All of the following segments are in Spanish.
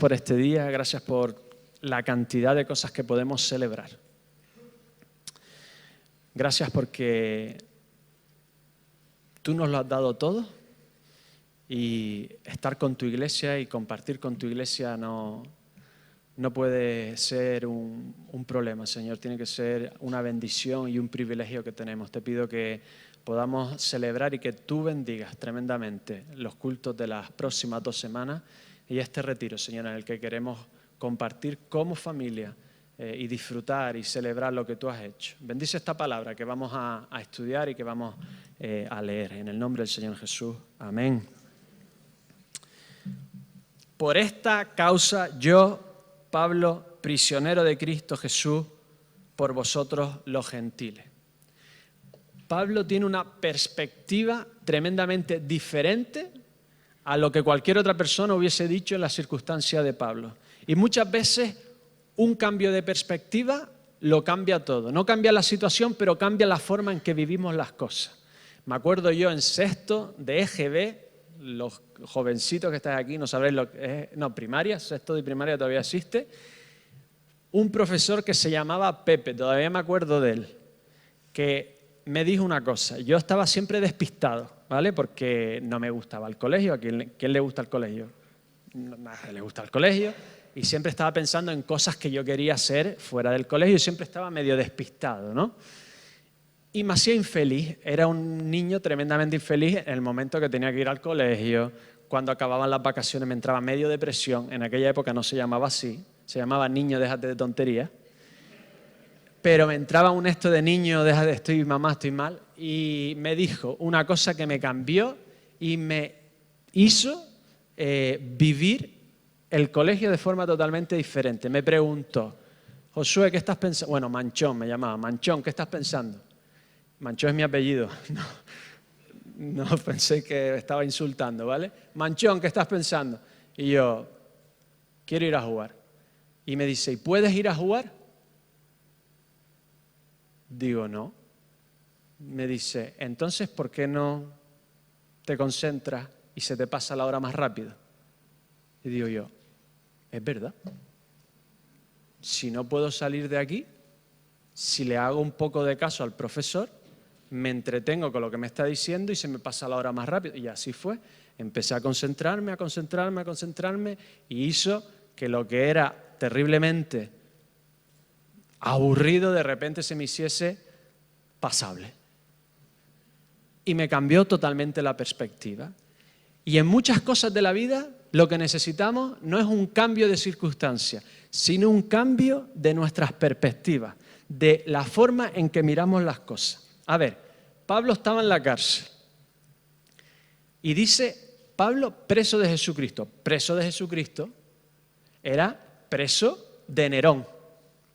por este día, gracias por la cantidad de cosas que podemos celebrar. Gracias porque tú nos lo has dado todo y estar con tu iglesia y compartir con tu iglesia no puede ser un problema, Señor. Tiene que ser una bendición y un privilegio que tenemos. Te pido que podamos celebrar y que tú bendigas tremendamente los cultos de las próximas 2 semanas y este retiro, Señor, en el que queremos compartir como familia y disfrutar y celebrar lo que tú has hecho. Bendice esta palabra que vamos a estudiar y que vamos a leer. En el nombre del Señor Jesús. Amén. Por esta causa yo, Pablo, prisionero de Cristo Jesús, por vosotros los gentiles. Pablo tiene una perspectiva tremendamente diferente a lo que cualquier otra persona hubiese dicho en la circunstancia de Pablo. Y muchas veces un cambio de perspectiva lo cambia todo. No cambia la situación, pero cambia la forma en que vivimos las cosas. Me acuerdo yo en sexto de EGB, los jovencitos que estáis aquí no sabréis lo que es, no, primaria, sexto de primaria todavía existe, un profesor que se llamaba Pepe, todavía me acuerdo de él, que me dijo una cosa. Yo estaba siempre despistado, ¿vale? Porque no me gustaba el colegio. ¿A quién le gusta el colegio? Nadie le gusta el colegio. Y siempre estaba pensando en cosas que yo quería hacer fuera del colegio y siempre estaba medio despistado, ¿no? Y me hacía infeliz. Era un niño tremendamente infeliz en el momento que tenía que ir al colegio. Cuando acababan las vacaciones me entraba medio depresión. En aquella época no se llamaba así. Se llamaba niño, déjate de tonterías. Pero me entraba un esto de niño, déjate, estoy mamá, estoy mal. Y me dijo una cosa que me cambió y me hizo vivir el colegio de forma totalmente diferente. Me preguntó, Josué, ¿qué estás pensando? Bueno, Manchón me llamaba. Manchón, ¿qué estás pensando? Manchón es mi apellido. No pensé que estaba insultando, ¿vale? Manchón, ¿qué estás pensando? Y yo, quiero ir a jugar. Y me dice, ¿y puedes ir a jugar? Digo, no. Me dice, entonces, ¿por qué no te concentras y se te pasa la hora más rápido? Y digo yo, es verdad. Si no puedo salir de aquí, si le hago un poco de caso al profesor, me entretengo con lo que me está diciendo y se me pasa la hora más rápido. Y así fue. Empecé a concentrarme y hizo que lo que era terriblemente aburrido de repente se me hiciese pasable. Y me cambió totalmente la perspectiva. Y en muchas cosas de la vida lo que necesitamos no es un cambio de circunstancia, sino un cambio de nuestras perspectivas, de la forma en que miramos las cosas. A ver, Pablo estaba en la cárcel y dice, Pablo, preso de Jesucristo. Preso de Jesucristo era preso de Nerón.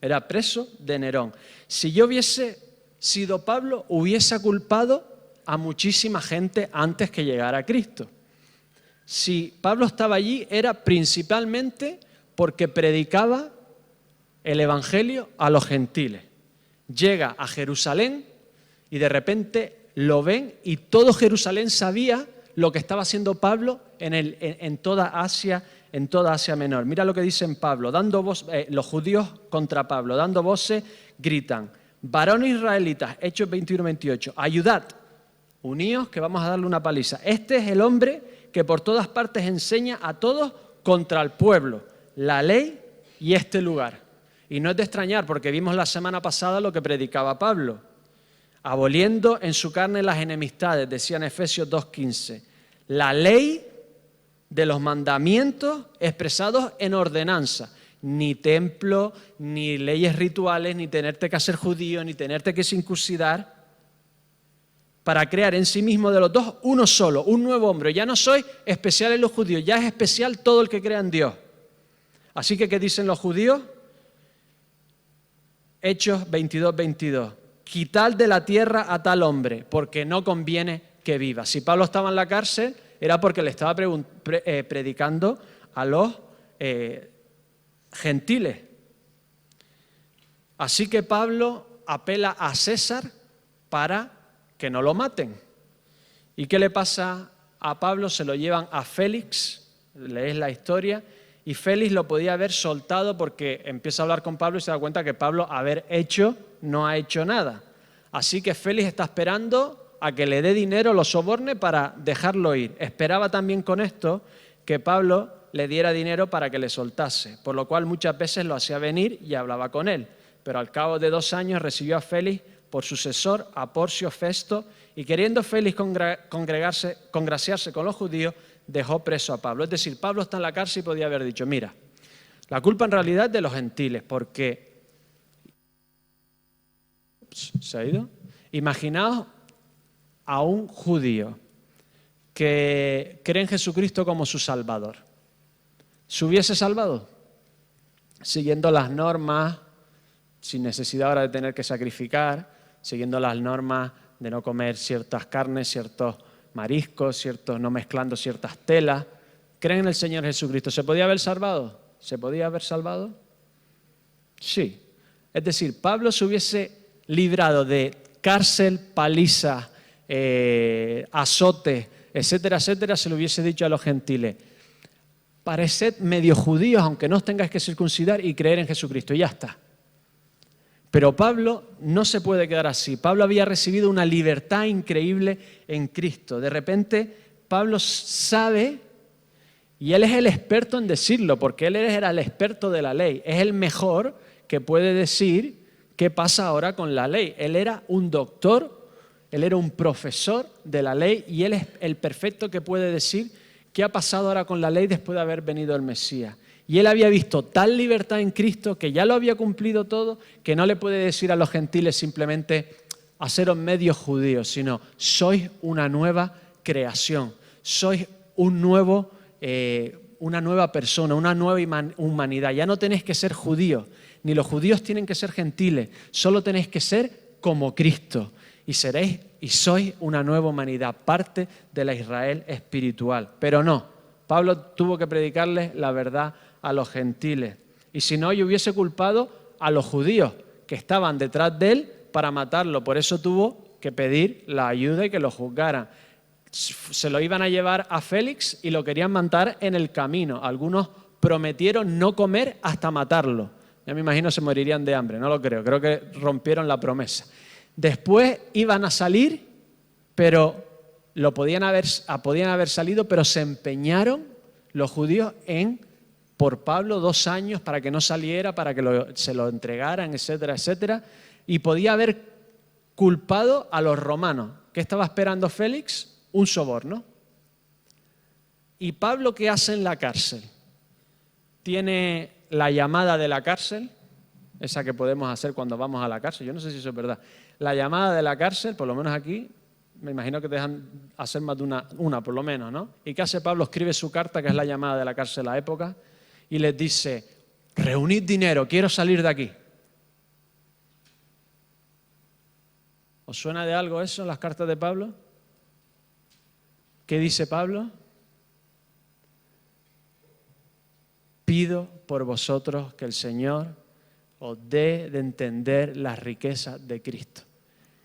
Era preso de Nerón. Si yo hubiese sido Pablo, hubiese culpado a muchísima gente antes que llegara a Cristo. Si Pablo estaba allí, era principalmente porque predicaba el evangelio a los gentiles. Llega a Jerusalén y de repente lo ven y todo Jerusalén sabía lo que estaba haciendo Pablo en toda Asia Menor. Mira lo que dicen Pablo, los judíos contra Pablo, dando voces, gritan, varones israelitas, Hechos 21-28, ayudad, uníos que vamos a darle una paliza. Este es el hombre que por todas partes enseña a todos contra el pueblo, la ley y este lugar. Y no es de extrañar porque vimos la semana pasada lo que predicaba Pablo, aboliendo en su carne las enemistades, decía en Efesios 2:15, la ley de los mandamientos expresados en ordenanza, ni templo, ni leyes rituales, ni tenerte que hacer judío, ni tenerte que circuncidar, para crear en sí mismo de los dos uno solo, un nuevo hombre. Ya no soy especial en los judíos, ya es especial todo el que crea en Dios. Así que, ¿qué dicen los judíos? Hechos 22-22. Quitad de la tierra a tal hombre, porque no conviene que viva. Si Pablo estaba en la cárcel, era porque le estaba predicando a los gentiles. Así que Pablo apela a César para que no lo maten. ¿Y qué le pasa a Pablo? Se lo llevan a Félix, lees la historia, Y Félix lo podía haber soltado porque empieza a hablar con Pablo y se da cuenta que Pablo no ha hecho nada. Así que Félix está esperando a que le dé dinero, lo soborne para dejarlo ir. Esperaba también con esto que Pablo le diera dinero para que le soltase, por lo cual muchas veces lo hacía venir y hablaba con él. Pero al cabo de 2 años recibió a Félix por sucesor, a Porcio Festo, y queriendo Félix congraciarse con los judíos, dejó preso a Pablo. Es decir, Pablo está en la cárcel y podía haber dicho, mira, la culpa en realidad es de los gentiles, porque... ¿Se ha ido? Imaginaos a un judío que cree en Jesucristo como su Salvador. ¿Se hubiese salvado? Siguiendo las normas, sin necesidad ahora de tener que sacrificar, siguiendo las normas de no comer ciertas carnes, ciertos mariscos, no mezclando ciertas telas. ¿Creen en el Señor Jesucristo? ¿Se podía haber salvado? ¿Se podía haber salvado? Sí. Es decir, Pablo se hubiese librado de cárcel, paliza, azote, etcétera, etcétera, se lo hubiese dicho a los gentiles. Pareced medio judíos, aunque no os tengáis que circuncidar y creer en Jesucristo, y ya está. Pero Pablo no se puede quedar así. Pablo había recibido una libertad increíble en Cristo. De repente, Pablo sabe, y él es el experto en decirlo, porque él era el experto de la ley. Es el mejor que puede decir qué pasa ahora con la ley. Él era un doctor, él era un profesor de la ley, y él es el perfecto que puede decir qué ha pasado ahora con la ley después de haber venido el Mesías. Y él había visto tal libertad en Cristo que ya lo había cumplido todo, que no le puede decir a los gentiles simplemente haceros medios judíos, sino sois una nueva creación, sois una nueva persona, una nueva humanidad. Ya no tenéis que ser judíos, ni los judíos tienen que ser gentiles, solo tenéis que ser como Cristo y sois una nueva humanidad, parte de la Israel espiritual. Pero no, Pablo tuvo que predicarles la verdad a los gentiles. Y si no, yo hubiese culpado a los judíos que estaban detrás de él para matarlo. Por eso tuvo que pedir la ayuda y que lo juzgaran. Se lo iban a llevar a Félix y lo querían matar en el camino. Algunos prometieron no comer hasta matarlo. Ya me imagino se morirían de hambre, no lo creo. Creo que rompieron la promesa. Después iban a salir, pero podían haber salido, pero se empeñaron los judíos por Pablo 2 años para que no saliera, para que se lo entregaran, etcétera, etcétera. Y podía haber culpado a los romanos. ¿Qué estaba esperando Félix? Un soborno. ¿Y Pablo qué hace en la cárcel? Tiene la llamada de la cárcel, esa que podemos hacer cuando vamos a la cárcel. Yo no sé si eso es verdad. La llamada de la cárcel, por lo menos aquí, me imagino que te dejan hacer más de una por lo menos, ¿no? ¿Y qué hace Pablo? Escribe su carta, que es la llamada de la cárcel a la época, y les dice, reunid dinero, quiero salir de aquí. ¿Os suena de algo eso en las cartas de Pablo? ¿Qué dice Pablo? Pido por vosotros que el Señor os dé de entender las riquezas de Cristo.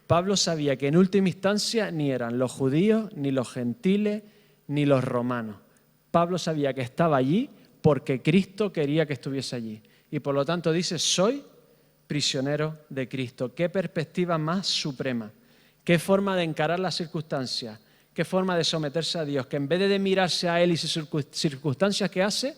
Pablo sabía que en última instancia ni eran los judíos, ni los gentiles, ni los romanos. Pablo sabía que estaba allí porque Cristo quería que estuviese allí. Y por lo tanto dice, soy prisionero de Cristo. ¿Qué perspectiva más suprema? ¿Qué forma de encarar las circunstancias? ¿Qué forma de someterse a Dios? Que en vez de mirarse a Él y sus circunstancias, ¿qué hace?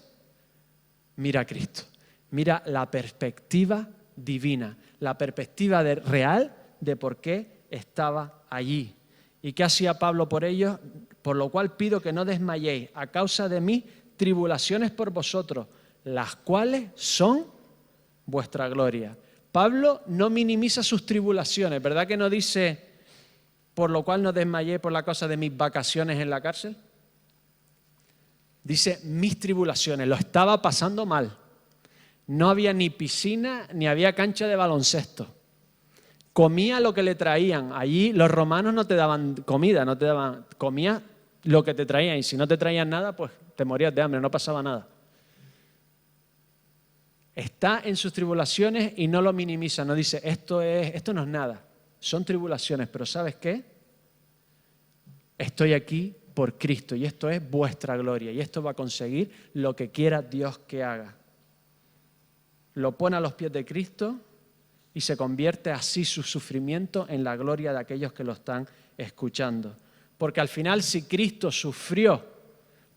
Mira a Cristo. Mira la perspectiva divina, la perspectiva real de por qué estaba allí. ¿Y qué hacía Pablo por ellos? Por lo cual pido que no desmayéis a causa de mis tribulaciones por vosotros, las cuales son vuestra gloria. Pablo no minimiza sus tribulaciones, ¿verdad que no dice, por lo cual no desmayé por la causa de mis vacaciones en la cárcel? Dice, mis tribulaciones, lo estaba pasando mal. No había ni piscina, ni había cancha de baloncesto. Comía lo que le traían. Allí los romanos no te daban comida, comías lo que te traían. Y si no te traían nada, pues te morías de hambre, no pasaba nada. Está en sus tribulaciones y no lo minimiza, no dice, esto no es nada. Son tribulaciones, pero ¿sabes qué? Estoy aquí por Cristo. Y esto es vuestra gloria. Y esto va a conseguir lo que quiera Dios que haga. Lo pone a los pies de Cristo y se convierte así su sufrimiento en la gloria de aquellos que lo están escuchando. Porque al final, si Cristo sufrió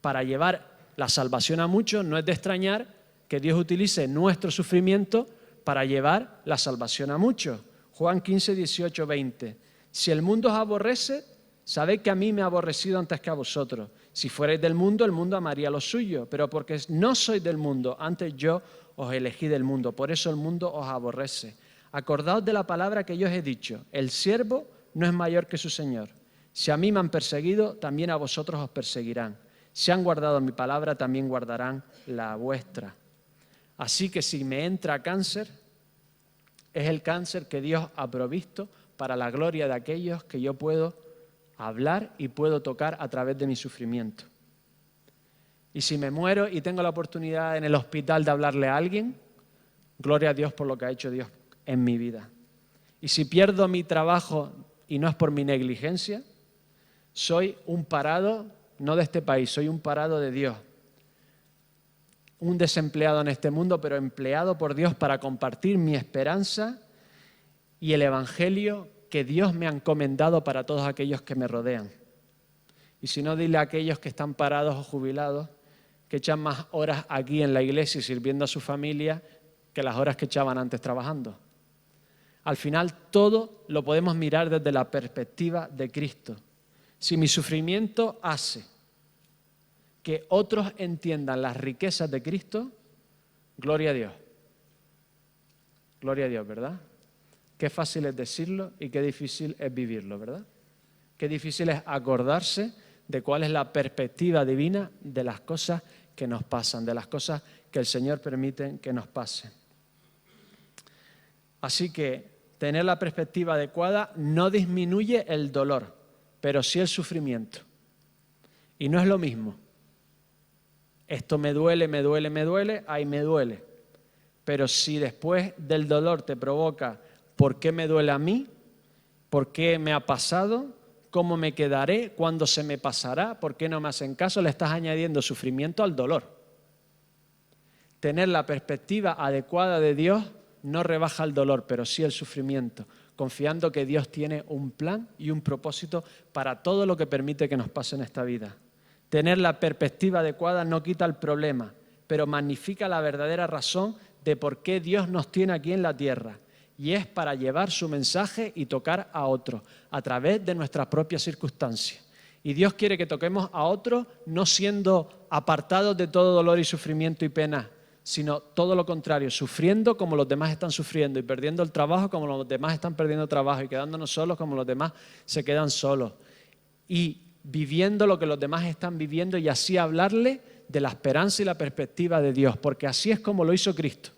para llevar la salvación a muchos, no es de extrañar que Dios utilice nuestro sufrimiento para llevar la salvación a muchos. Juan 15, 18, 20. Si el mundo os aborrece, sabed que a mí me ha aborrecido antes que a vosotros. Si fuerais del mundo, el mundo amaría lo suyo. Pero porque no sois del mundo, antes yo os elegí del mundo. Por eso el mundo os aborrece. Acordaos de la palabra que yo os he dicho. El siervo no es mayor que su Señor. Si a mí me han perseguido, también a vosotros os perseguirán. Si han guardado mi palabra, también guardarán la vuestra. Así que si me entra cáncer, es el cáncer que Dios ha provisto para la gloria de aquellos que yo puedo hablar y puedo tocar a través de mi sufrimiento. Y si me muero y tengo la oportunidad en el hospital de hablarle a alguien, gloria a Dios por lo que ha hecho Dios en mi vida. Y si pierdo mi trabajo y no es por mi negligencia, soy un parado, no de este país, soy un parado de Dios. Un desempleado en este mundo, pero empleado por Dios para compartir mi esperanza y el evangelio que Dios me ha encomendado para todos aquellos que me rodean. Y si no, dile a aquellos que están parados o jubilados, que echan más horas aquí en la iglesia y sirviendo a su familia que las horas que echaban antes trabajando. Al final, todo lo podemos mirar desde la perspectiva de Cristo. Si mi sufrimiento hace que otros entiendan las riquezas de Cristo, gloria a Dios. Gloria a Dios, ¿verdad? Qué fácil es decirlo y qué difícil es vivirlo, ¿verdad? Qué difícil es acordarse de cuál es la perspectiva divina de las cosas que nos pasan, de las cosas que el Señor permite que nos pasen. Así que tener la perspectiva adecuada no disminuye el dolor, pero sí el sufrimiento. Y no es lo mismo. Esto me duele, ay, me duele. Pero si después del dolor te provoca ¿por qué me duele a mí? ¿Por qué me ha pasado? ¿Cómo me quedaré? ¿Cuándo se me pasará? ¿Por qué no me hacen caso? Le estás añadiendo sufrimiento al dolor. Tener la perspectiva adecuada de Dios no rebaja el dolor, pero sí el sufrimiento, confiando que Dios tiene un plan y un propósito para todo lo que permite que nos pase en esta vida. Tener la perspectiva adecuada no quita el problema, pero magnifica la verdadera razón de por qué Dios nos tiene aquí en la tierra. Y es para llevar su mensaje y tocar a otros a través de nuestras propias circunstancias. Y Dios quiere que toquemos a otros no siendo apartados de todo dolor y sufrimiento y pena, sino todo lo contrario, sufriendo como los demás están sufriendo y perdiendo el trabajo como los demás están perdiendo trabajo y quedándonos solos como los demás se quedan solos. Y viviendo lo que los demás están viviendo y así hablarle de la esperanza y la perspectiva de Dios, porque así es como lo hizo Cristo.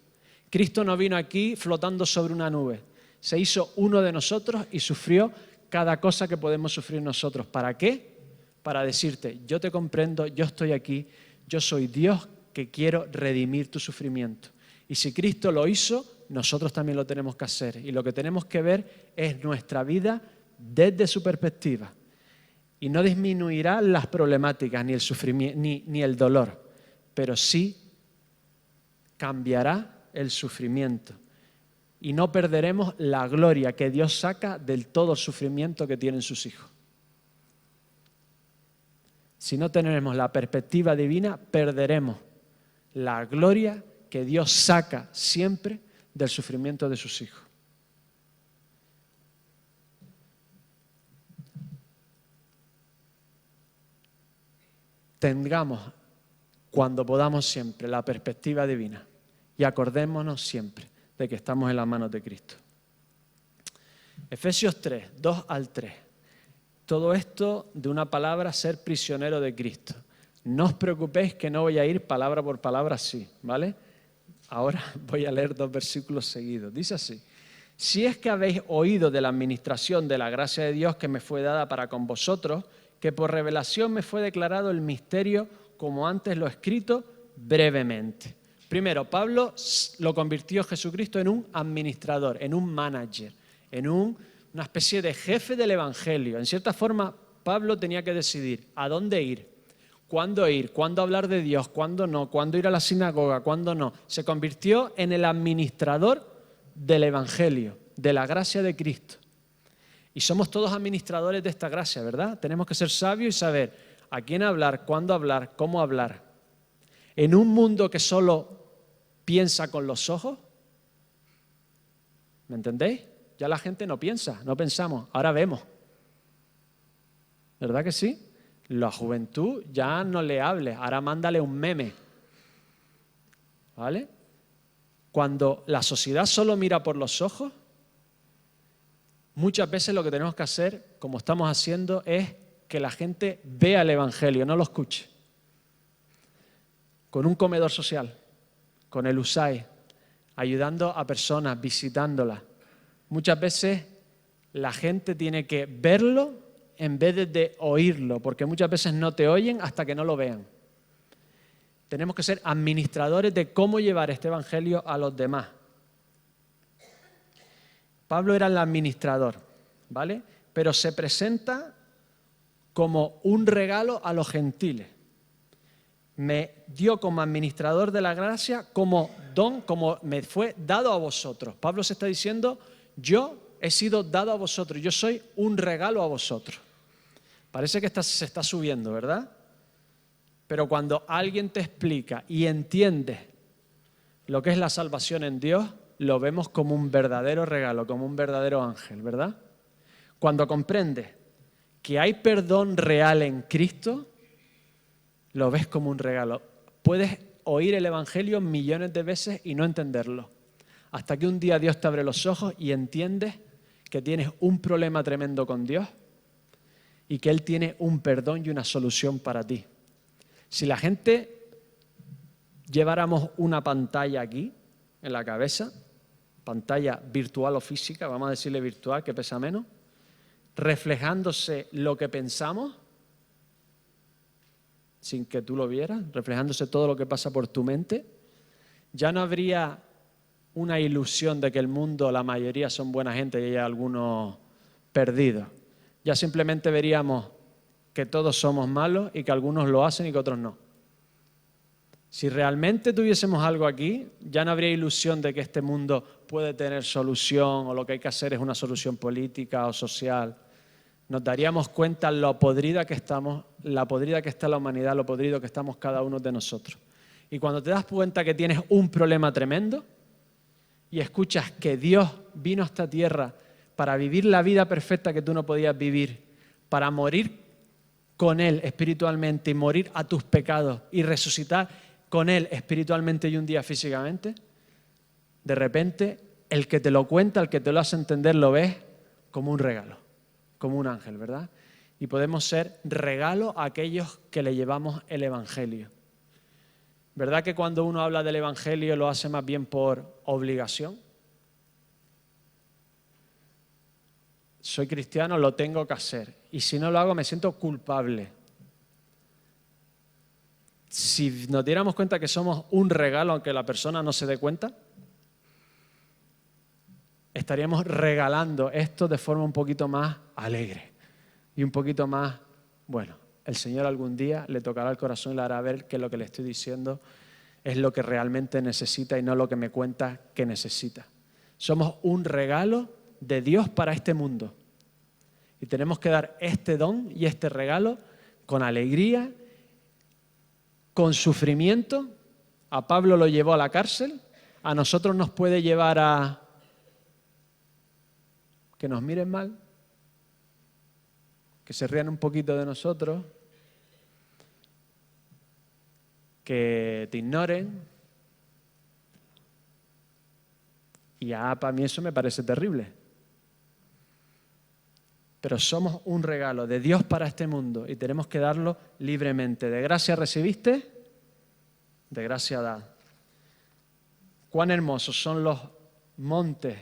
Cristo no vino aquí flotando sobre una nube, se hizo uno de nosotros y sufrió cada cosa que podemos sufrir nosotros. ¿Para qué? Para decirte, yo te comprendo, yo estoy aquí, yo soy Dios que quiero redimir tu sufrimiento. Y si Cristo lo hizo, nosotros también lo tenemos que hacer. Y lo que tenemos que ver es nuestra vida desde su perspectiva. Y no disminuirá las problemáticas ni el sufrimiento ni el dolor, pero sí cambiará el sufrimiento. Y no perderemos la gloria que Dios saca del todo sufrimiento que tienen sus hijos. Si no tenemos la perspectiva divina, perderemos la gloria que Dios saca siempre del sufrimiento de sus hijos. Tengamos, cuando podamos siempre, la perspectiva divina y acordémonos siempre de que estamos en las manos de Cristo. Efesios 3, 2 al 3. Todo esto de una palabra, ser prisionero de Cristo. No os preocupéis que no voy a ir palabra por palabra así, ¿vale? Ahora voy a leer 2 versículos seguidos. Dice así: si es que habéis oído de la administración de la gracia de Dios que me fue dada para con vosotros, que por revelación me fue declarado el misterio, como antes lo he escrito brevemente. Primero, Pablo lo convirtió Jesucristo en un administrador, en un manager, en una especie de jefe del evangelio. En cierta forma, Pablo tenía que decidir a dónde ir, cuándo hablar de Dios, cuándo no, cuándo ir a la sinagoga, cuándo no. Se convirtió en el administrador del Evangelio, de la gracia de Cristo. Y somos todos administradores de esta gracia, ¿verdad? Tenemos que ser sabios y saber a quién hablar, cuándo hablar, cómo hablar. En un mundo que solo piensa con los ojos, ¿me entendéis? Ya la gente no piensa, no pensamos, ahora vemos. ¿Verdad que sí? La juventud ya no le hables, ahora mándale un meme. ¿Vale? Cuando la sociedad solo mira por los ojos, muchas veces lo que tenemos que hacer, como estamos haciendo, es que la gente vea el Evangelio, no lo escuche. Con un comedor social, con el USAID, ayudando a personas, visitándolas. Muchas veces la gente tiene que verlo en vez de oírlo, porque muchas veces no te oyen hasta que no lo vean. Tenemos que ser administradores de cómo llevar este Evangelio a los demás. Pablo era el administrador, ¿vale? Pero se presenta como un regalo a los gentiles. Me dio como administrador de la gracia, como don, como me fue dado a vosotros. Pablo se está diciendo, yo he sido dado a vosotros, yo soy un regalo a vosotros. Parece que se está subiendo, ¿verdad? Pero cuando alguien te explica y entiendes lo que es la salvación en Dios, lo vemos como un verdadero regalo, como un verdadero ángel, ¿verdad? Cuando comprendes que hay perdón real en Cristo, lo ves como un regalo. Puedes oír el Evangelio millones de veces y no entenderlo. Hasta que un día Dios te abre los ojos y entiendes que tienes un problema tremendo con Dios y que Él tiene un perdón y una solución para ti. Si la gente lleváramos una pantalla aquí, en la cabeza, pantalla virtual o física, vamos a decirle virtual, que pesa menos, reflejándose lo que pensamos, sin que tú lo vieras, reflejándose todo lo que pasa por tu mente, ya no habría una ilusión de que el mundo, la mayoría son buena gente y hay algunos perdidos. Ya simplemente veríamos que todos somos malos y que algunos lo hacen y que otros no. Si realmente tuviésemos algo aquí, ya no habría ilusión de que este mundo puede tener solución o lo que hay que hacer es una solución política o social. Nos daríamos cuenta lo podrida que estamos, la podrida que está la humanidad, lo podrido que estamos cada uno de nosotros. Y cuando te das cuenta que tienes un problema tremendo y escuchas que Dios vino a esta tierra para vivir la vida perfecta que tú no podías vivir, para morir con Él espiritualmente y morir a tus pecados y resucitar con Él espiritualmente y un día físicamente, de repente el que te lo cuenta, el que te lo hace entender, lo ves como un regalo, como un ángel, ¿verdad? Y podemos ser regalo a aquellos que le llevamos el Evangelio. ¿Verdad que cuando uno habla del Evangelio lo hace más bien por obligación? Soy cristiano, lo tengo que hacer. Y si no lo hago me siento culpable. Si nos diéramos cuenta que somos un regalo aunque la persona no se dé cuenta, estaríamos regalando esto de forma un poquito más alegre y un poquito más, bueno, el Señor algún día le tocará el corazón y le hará ver que lo que le estoy diciendo es lo que realmente necesita y no lo que me cuenta que necesita. Somos un regalo de Dios para este mundo y tenemos que dar este don y este regalo con alegría, con sufrimiento. A Pablo lo llevó a la cárcel, a nosotros nos puede llevar a que nos miren mal, que se rían un poquito de nosotros, que te ignoren. Y para mí eso me parece terrible. Pero somos un regalo de Dios para este mundo y tenemos que darlo libremente. ¿De gracia recibiste? De gracia da. Cuán hermosos son los montes,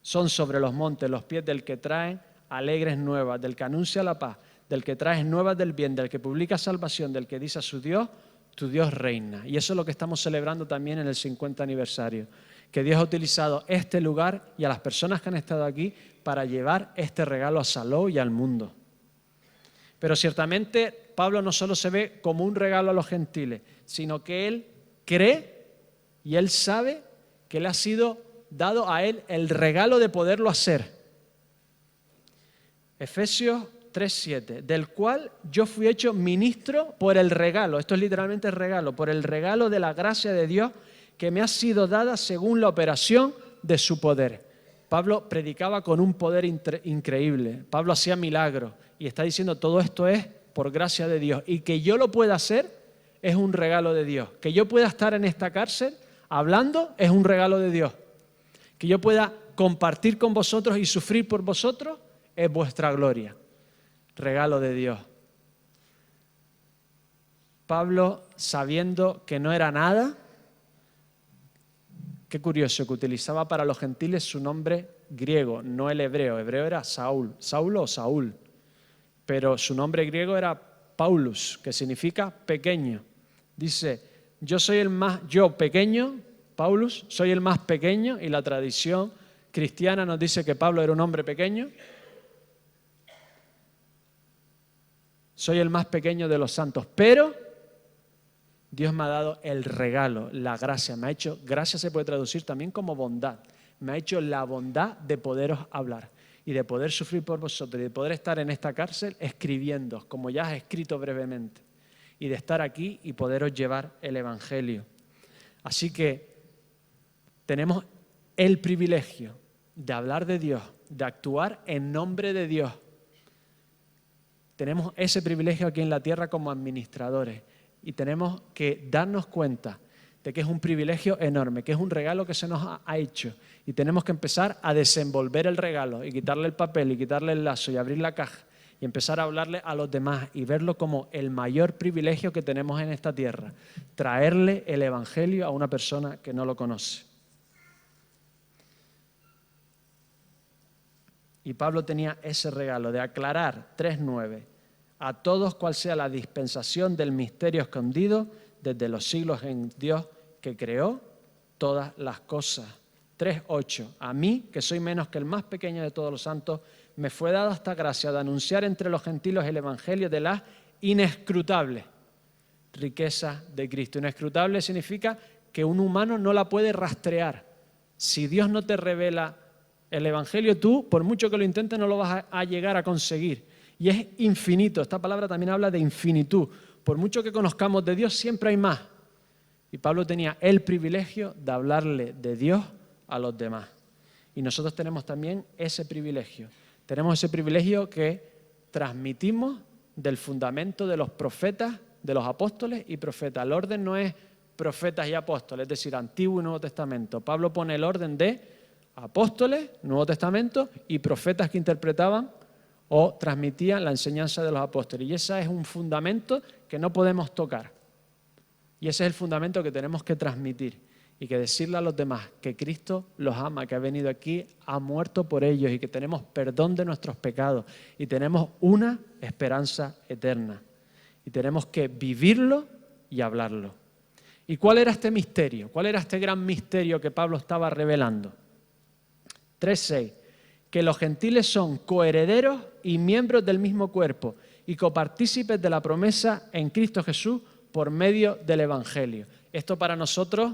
son sobre los montes los pies del que trae alegres nuevas, del que anuncia la paz, del que trae nuevas del bien, del que publica salvación, del que dice a su Dios, tu Dios reina. Y eso es lo que estamos celebrando también en el 50 aniversario. Que Dios ha utilizado este lugar y a las personas que han estado aquí para llevar este regalo a Salou y al mundo. Pero ciertamente Pablo no solo se ve como un regalo a los gentiles, sino que él cree y él sabe que le ha sido dado a él el regalo de poderlo hacer. Efesios 3:7, del cual yo fui hecho ministro por el regalo, esto es literalmente el regalo, por el regalo de la gracia de Dios que me ha sido dada según la operación de su poder. Pablo predicaba con un poder increíble, Pablo hacía milagros y está diciendo todo esto es por gracia de Dios y que yo lo pueda hacer es un regalo de Dios, que yo pueda estar en esta cárcel hablando es un regalo de Dios, que yo pueda compartir con vosotros y sufrir por vosotros es vuestra gloria. Regalo de Dios. Pablo, sabiendo que no era nada, qué curioso que utilizaba para los gentiles su nombre griego, no el hebreo. Hebreo era Saúl, Saulo o Saúl, pero su nombre griego era Paulus, que significa pequeño. Dice, yo pequeño, Paulus, soy el más pequeño, y la tradición cristiana nos dice que Pablo era un hombre pequeño. Soy el más pequeño de los santos, pero Dios me ha dado el regalo, la gracia. Me ha hecho, gracia se puede traducir también como bondad. Me ha hecho la bondad de poderos hablar y de poder sufrir por vosotros y de poder estar en esta cárcel escribiendo, como ya has escrito brevemente, y de estar aquí y poderos llevar el Evangelio. Así que tenemos el privilegio de hablar de Dios, de actuar en nombre de Dios. Tenemos ese privilegio aquí en la tierra como administradores y tenemos que darnos cuenta de que es un privilegio enorme, que es un regalo que se nos ha hecho y tenemos que empezar a desenvolver el regalo y quitarle el papel y quitarle el lazo y abrir la caja y empezar a hablarle a los demás y verlo como el mayor privilegio que tenemos en esta tierra, traerle el Evangelio a una persona que no lo conoce. Y Pablo tenía ese regalo de aclarar 3:9 a todos cuál sea la dispensación del misterio escondido desde los siglos en Dios que creó todas las cosas. 3:8 a mí, que soy menos que el más pequeño de todos los santos, me fue dada esta gracia de anunciar entre los gentiles el evangelio de las inescrutables riquezas de Cristo. Inescrutable significa que un humano no la puede rastrear. Si Dios no te revela el Evangelio, tú, por mucho que lo intentes, no lo vas a llegar a conseguir. Y es infinito. Esta palabra también habla de infinitud. Por mucho que conozcamos de Dios, siempre hay más. Y Pablo tenía el privilegio de hablarle de Dios a los demás. Y nosotros tenemos también ese privilegio. Tenemos ese privilegio que transmitimos del fundamento de los profetas, de los apóstoles y profetas. El orden no es profetas y apóstoles, es decir, Antiguo y Nuevo Testamento. Pablo pone el orden de apóstoles, Nuevo Testamento, y profetas que interpretaban o transmitían la enseñanza de los apóstoles. Y ese es un fundamento que no podemos tocar. Y ese es el fundamento que tenemos que transmitir y que decirle a los demás que Cristo los ama, que ha venido aquí, ha muerto por ellos y que tenemos perdón de nuestros pecados y tenemos una esperanza eterna. Y tenemos que vivirlo y hablarlo. ¿Y cuál era este misterio? ¿Cuál era este gran misterio que Pablo estaba revelando? 3:6, que los gentiles son coherederos y miembros del mismo cuerpo y copartícipes de la promesa en Cristo Jesús por medio del Evangelio. Esto para nosotros,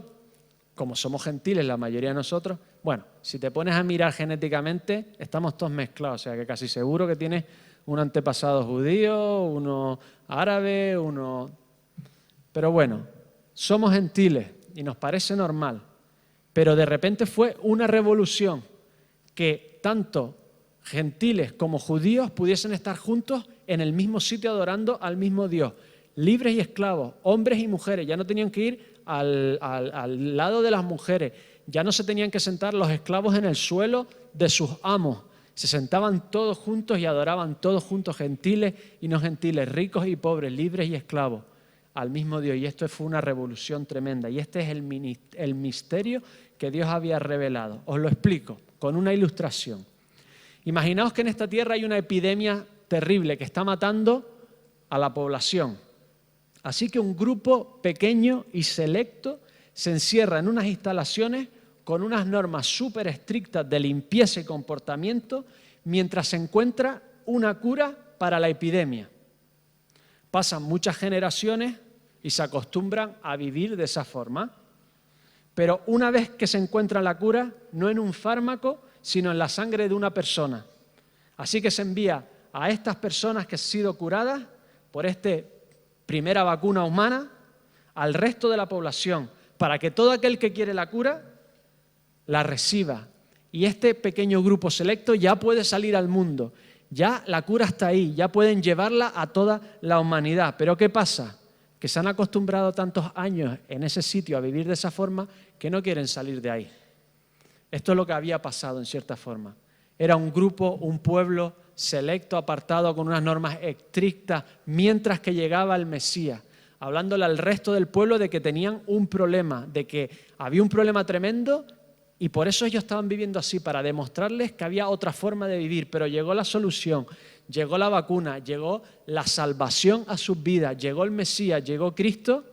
como somos gentiles la mayoría de nosotros, bueno, si te pones a mirar genéticamente, estamos todos mezclados, o sea que casi seguro que tienes un antepasado judío, uno árabe, uno... Pero bueno, somos gentiles y nos parece normal, pero de repente fue una revolución que tanto gentiles como judíos pudiesen estar juntos en el mismo sitio adorando al mismo Dios, libres y esclavos, hombres y mujeres, ya no tenían que ir al lado de las mujeres, ya no se tenían que sentar los esclavos en el suelo de sus amos, se sentaban todos juntos y adoraban todos juntos, gentiles y no gentiles, ricos y pobres, libres y esclavos, al mismo Dios. Y esto fue una revolución tremenda y este es el misterio que Dios había revelado. Os lo explico con una ilustración. Imaginaos que en esta tierra hay una epidemia terrible que está matando a la población. Así que un grupo pequeño y selecto se encierra en unas instalaciones con unas normas súper estrictas de limpieza y comportamiento mientras se encuentra una cura para la epidemia. Pasan muchas generaciones y se acostumbran a vivir de esa forma. Pero una vez que se encuentra la cura, no en un fármaco, sino en la sangre de una persona. Así que se envía a estas personas que han sido curadas por esta primera vacuna humana al resto de la población, para que todo aquel que quiere la cura la reciba. Y este pequeño grupo selecto ya puede salir al mundo. Ya la cura está ahí, ya pueden llevarla a toda la humanidad. Pero ¿qué pasa? Que se han acostumbrado tantos años en ese sitio a vivir de esa forma que no quieren salir de ahí. Esto es lo que había pasado en cierta forma. Era un grupo, un pueblo selecto, apartado, con unas normas estrictas, mientras que llegaba el Mesías, hablándole al resto del pueblo de que tenían un problema, de que había un problema tremendo. Y por eso ellos estaban viviendo así, para demostrarles que había otra forma de vivir. Pero llegó la solución, llegó la vacuna, llegó la salvación a sus vidas, llegó el Mesías, llegó Cristo,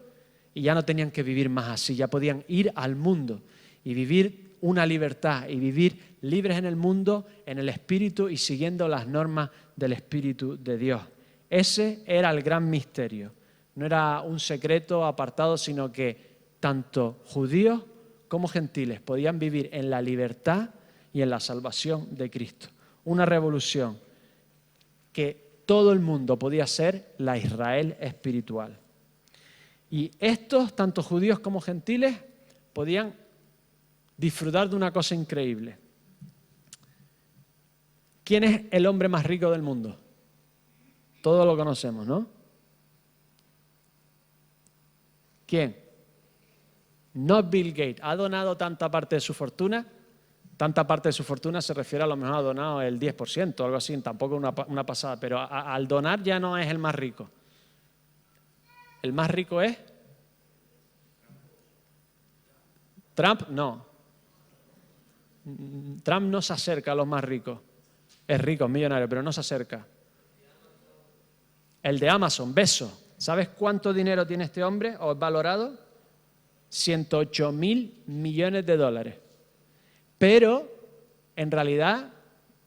y ya no tenían que vivir más así, ya podían ir al mundo y vivir una libertad y vivir libres en el mundo, en el Espíritu y siguiendo las normas del Espíritu de Dios. Ese era el gran misterio. No era un secreto apartado, sino que tanto judíos como gentiles podían vivir en la libertad y en la salvación de Cristo. Una revolución que todo el mundo podía ser la Israel espiritual. Y estos, tanto judíos como gentiles, podían disfrutar de una cosa increíble. ¿Quién es el hombre más rico del mundo? Todos lo conocemos, ¿no? ¿Quién? No Bill Gates. ¿Ha donado tanta parte de su fortuna? Tanta parte de su fortuna se refiere, a lo mejor ha donado el 10% o algo así, tampoco una pasada, pero al donar ya no es el más rico. ¿El más rico es? Trump no. Trump no se acerca a los más ricos. Es rico, es millonario, pero no se acerca. El de Amazon, Bezos. ¿Sabes cuánto dinero tiene este hombre o es valorado? 108.000 millones de dólares. Pero, en realidad,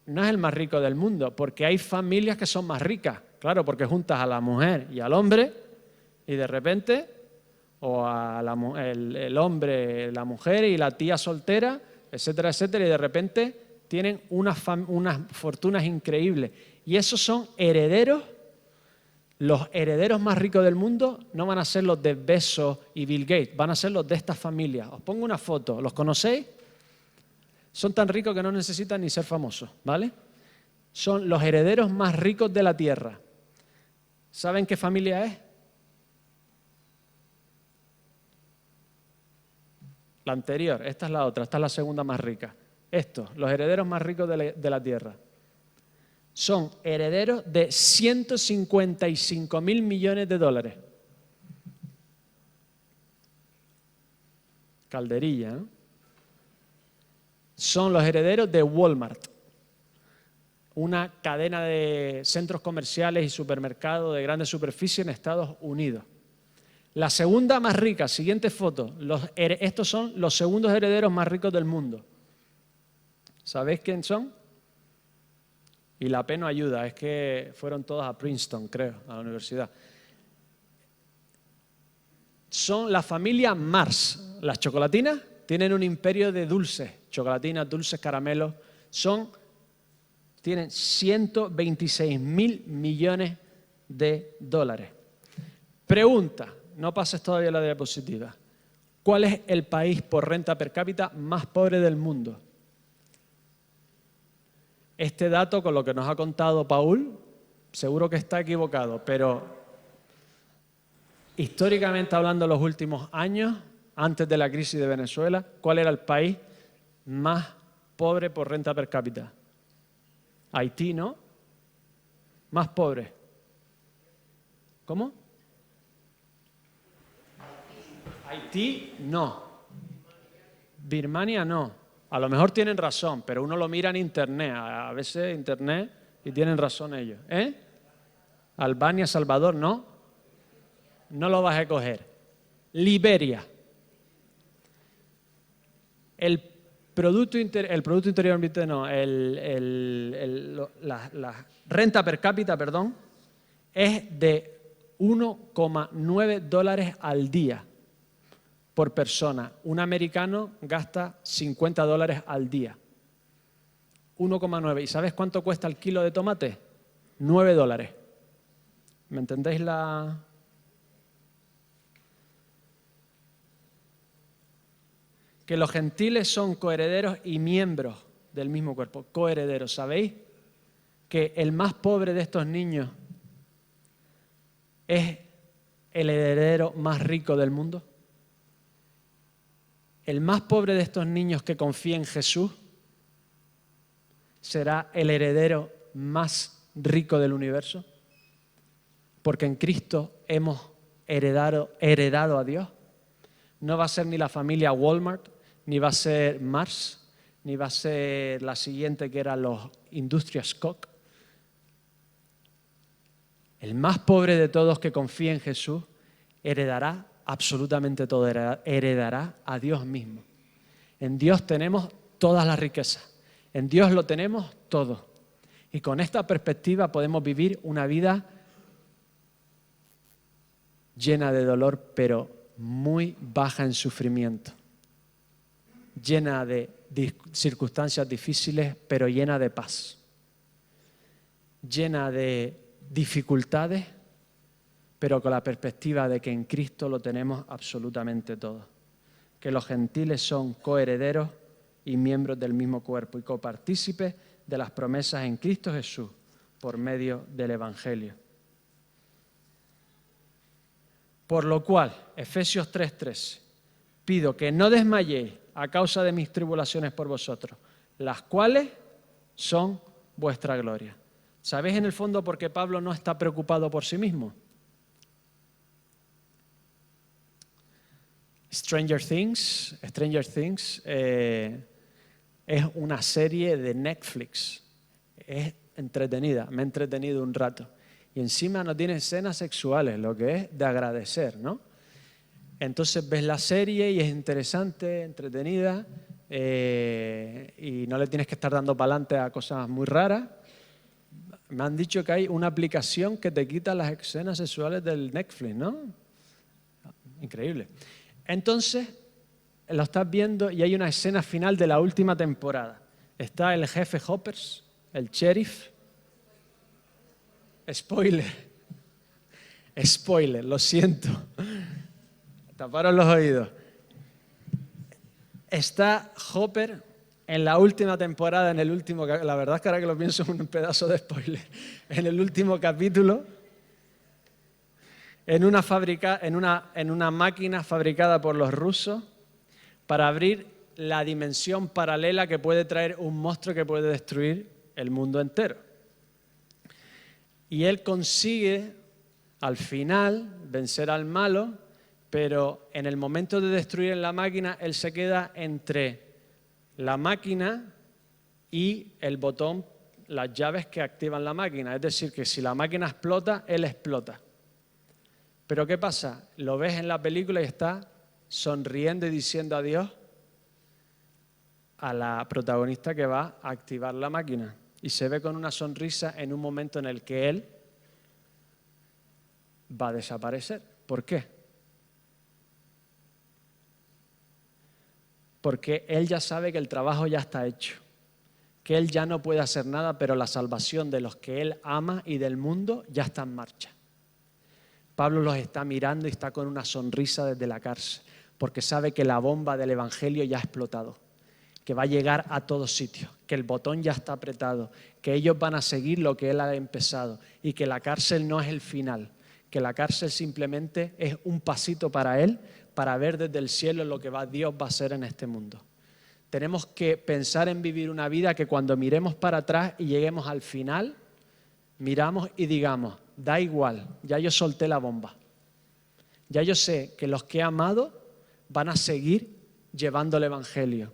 no es el más rico del mundo, porque hay familias que son más ricas. Claro, porque juntas a la mujer y al hombre, y de repente, o el hombre, la mujer y la tía soltera, etcétera, etcétera, y de repente tienen unas fortunas increíbles. Y esos son herederos. Los herederos más ricos del mundo no van a ser los de Bezos y Bill Gates, van a ser los de esta familia. Os pongo una foto, ¿los conocéis? Son tan ricos que no necesitan ni ser famosos, ¿vale? Son los herederos más ricos de la tierra. ¿Saben qué familia es? La anterior, esta es la otra, esta es la segunda más rica. Estos, los herederos más ricos de la tierra. Son herederos de 155.000 millones de dólares. Calderilla, ¿no? Son los herederos de Walmart, una cadena de centros comerciales y supermercados de grande superficie en Estados Unidos. La segunda más rica, siguiente foto, estos son los segundos herederos más ricos del mundo. ¿Sabéis quién son? Y la P no ayuda, es que fueron todas a Princeton, creo, a la universidad. Son la familia Mars. Las chocolatinas tienen un imperio de dulces, chocolatinas, dulces, caramelos. Tienen 126.000 millones de dólares. Pregunta, no pases todavía la diapositiva. ¿Cuál es el país por renta per cápita más pobre del mundo? Este dato, con lo que nos ha contado Paul, seguro que está equivocado, pero históricamente hablando, los últimos años, antes de la crisis de Venezuela, ¿cuál era el país más pobre por renta per cápita? Haití, ¿no? Más pobre. ¿Cómo? Haití, no. Birmania, no. A lo mejor tienen razón, pero uno lo mira en internet, a veces internet, y tienen razón ellos. Albania, Salvador, no. No lo vas a coger. Liberia. El Producto Interior Bruto, no, la renta per cápita, perdón, es de $1,9 al día por persona. Un americano gasta $50 al día. 1,9. ¿Y sabes cuánto cuesta el kilo de tomate? $9. ¿Me entendéis la...? Que los gentiles son coherederos y miembros del mismo cuerpo. Coherederos. ¿Sabéis que el más pobre de estos niños es el heredero más rico del mundo? El más pobre de estos niños que confía en Jesús será el heredero más rico del universo, porque en Cristo hemos heredado a Dios. No va a ser ni la familia Walmart, ni va a ser Mars, ni va a ser la siguiente que eran los Industrias Koch. El más pobre de todos que confía en Jesús heredará absolutamente todo, heredará a Dios mismo. En Dios tenemos todas las riquezas, en Dios lo tenemos todo. Y con esta perspectiva podemos vivir una vida llena de dolor, pero muy baja en sufrimiento, llena de circunstancias difíciles, pero llena de paz, llena de dificultades, pero con la perspectiva de que en Cristo lo tenemos absolutamente todo, que los gentiles son coherederos y miembros del mismo cuerpo y copartícipes de las promesas en Cristo Jesús por medio del Evangelio. Por lo cual, Efesios 3:13, pido que no desmayéis a causa de mis tribulaciones por vosotros, las cuales son vuestra gloria. ¿Sabéis en el fondo por qué Pablo no está preocupado por sí mismo? Stranger Things es una serie de Netflix. Es entretenida, me he entretenido un rato. Y encima no tiene escenas sexuales, lo que es de agradecer, ¿no? Entonces ves la serie y es interesante, entretenida, y no le tienes que estar dando para adelante a cosas muy raras. Me han dicho que hay una aplicación que te quita las escenas sexuales del Netflix, ¿no? Increíble. Entonces, lo estás viendo y hay una escena final de la última temporada. Está el jefe Hoppers, el sheriff. Spoiler, lo siento. Taparon los oídos. Está Hopper en la última temporada, en el último, la verdad es que ahora que lo pienso es un pedazo de spoiler, en el último capítulo, en una máquina fabricada por los rusos para abrir la dimensión paralela que puede traer un monstruo que puede destruir el mundo entero. Y él consigue, al final, vencer al malo, pero en el momento de destruir la máquina, él se queda entre la máquina y el botón, las llaves que activan la máquina. Es decir, que si la máquina explota, él explota. Pero ¿qué pasa? Lo ves en la película y está sonriendo y diciendo adiós a la protagonista que va a activar la máquina. Y se ve con una sonrisa en un momento en el que él va a desaparecer. ¿Por qué? Porque él ya sabe que el trabajo ya está hecho, que él ya no puede hacer nada, pero la salvación de los que él ama y del mundo ya está en marcha. Pablo los está mirando y está con una sonrisa desde la cárcel, porque sabe que la bomba del Evangelio ya ha explotado, que va a llegar a todos sitios, que el botón ya está apretado, que ellos van a seguir lo que él ha empezado y que la cárcel no es el final, que la cárcel simplemente es un pasito para él, para ver desde el cielo lo que Dios va a hacer en este mundo. Tenemos que pensar en vivir una vida que cuando miremos para atrás y lleguemos al final, miramos y digamos, da igual, ya yo solté la bomba. Ya yo sé que los que he amado van a seguir llevando el Evangelio.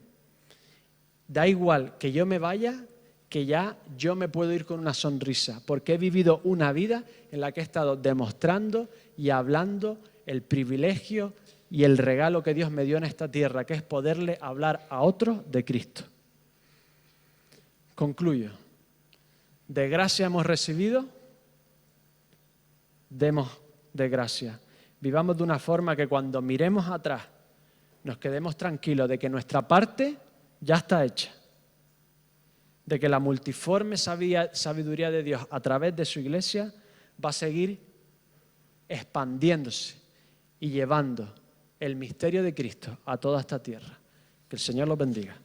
Da igual que yo me vaya, que ya yo me puedo ir con una sonrisa, porque he vivido una vida en la que he estado demostrando y hablando el privilegio y el regalo que Dios me dio en esta tierra, que es poderle hablar a otros de Cristo. Concluyo. De gracia hemos recibido, demos de gracia. Vivamos de una forma que cuando miremos atrás nos quedemos tranquilos de que nuestra parte ya está hecha, de que la multiforme sabiduría de Dios a través de su iglesia va a seguir expandiéndose y llevando el misterio de Cristo a toda esta tierra. Que el Señor los bendiga.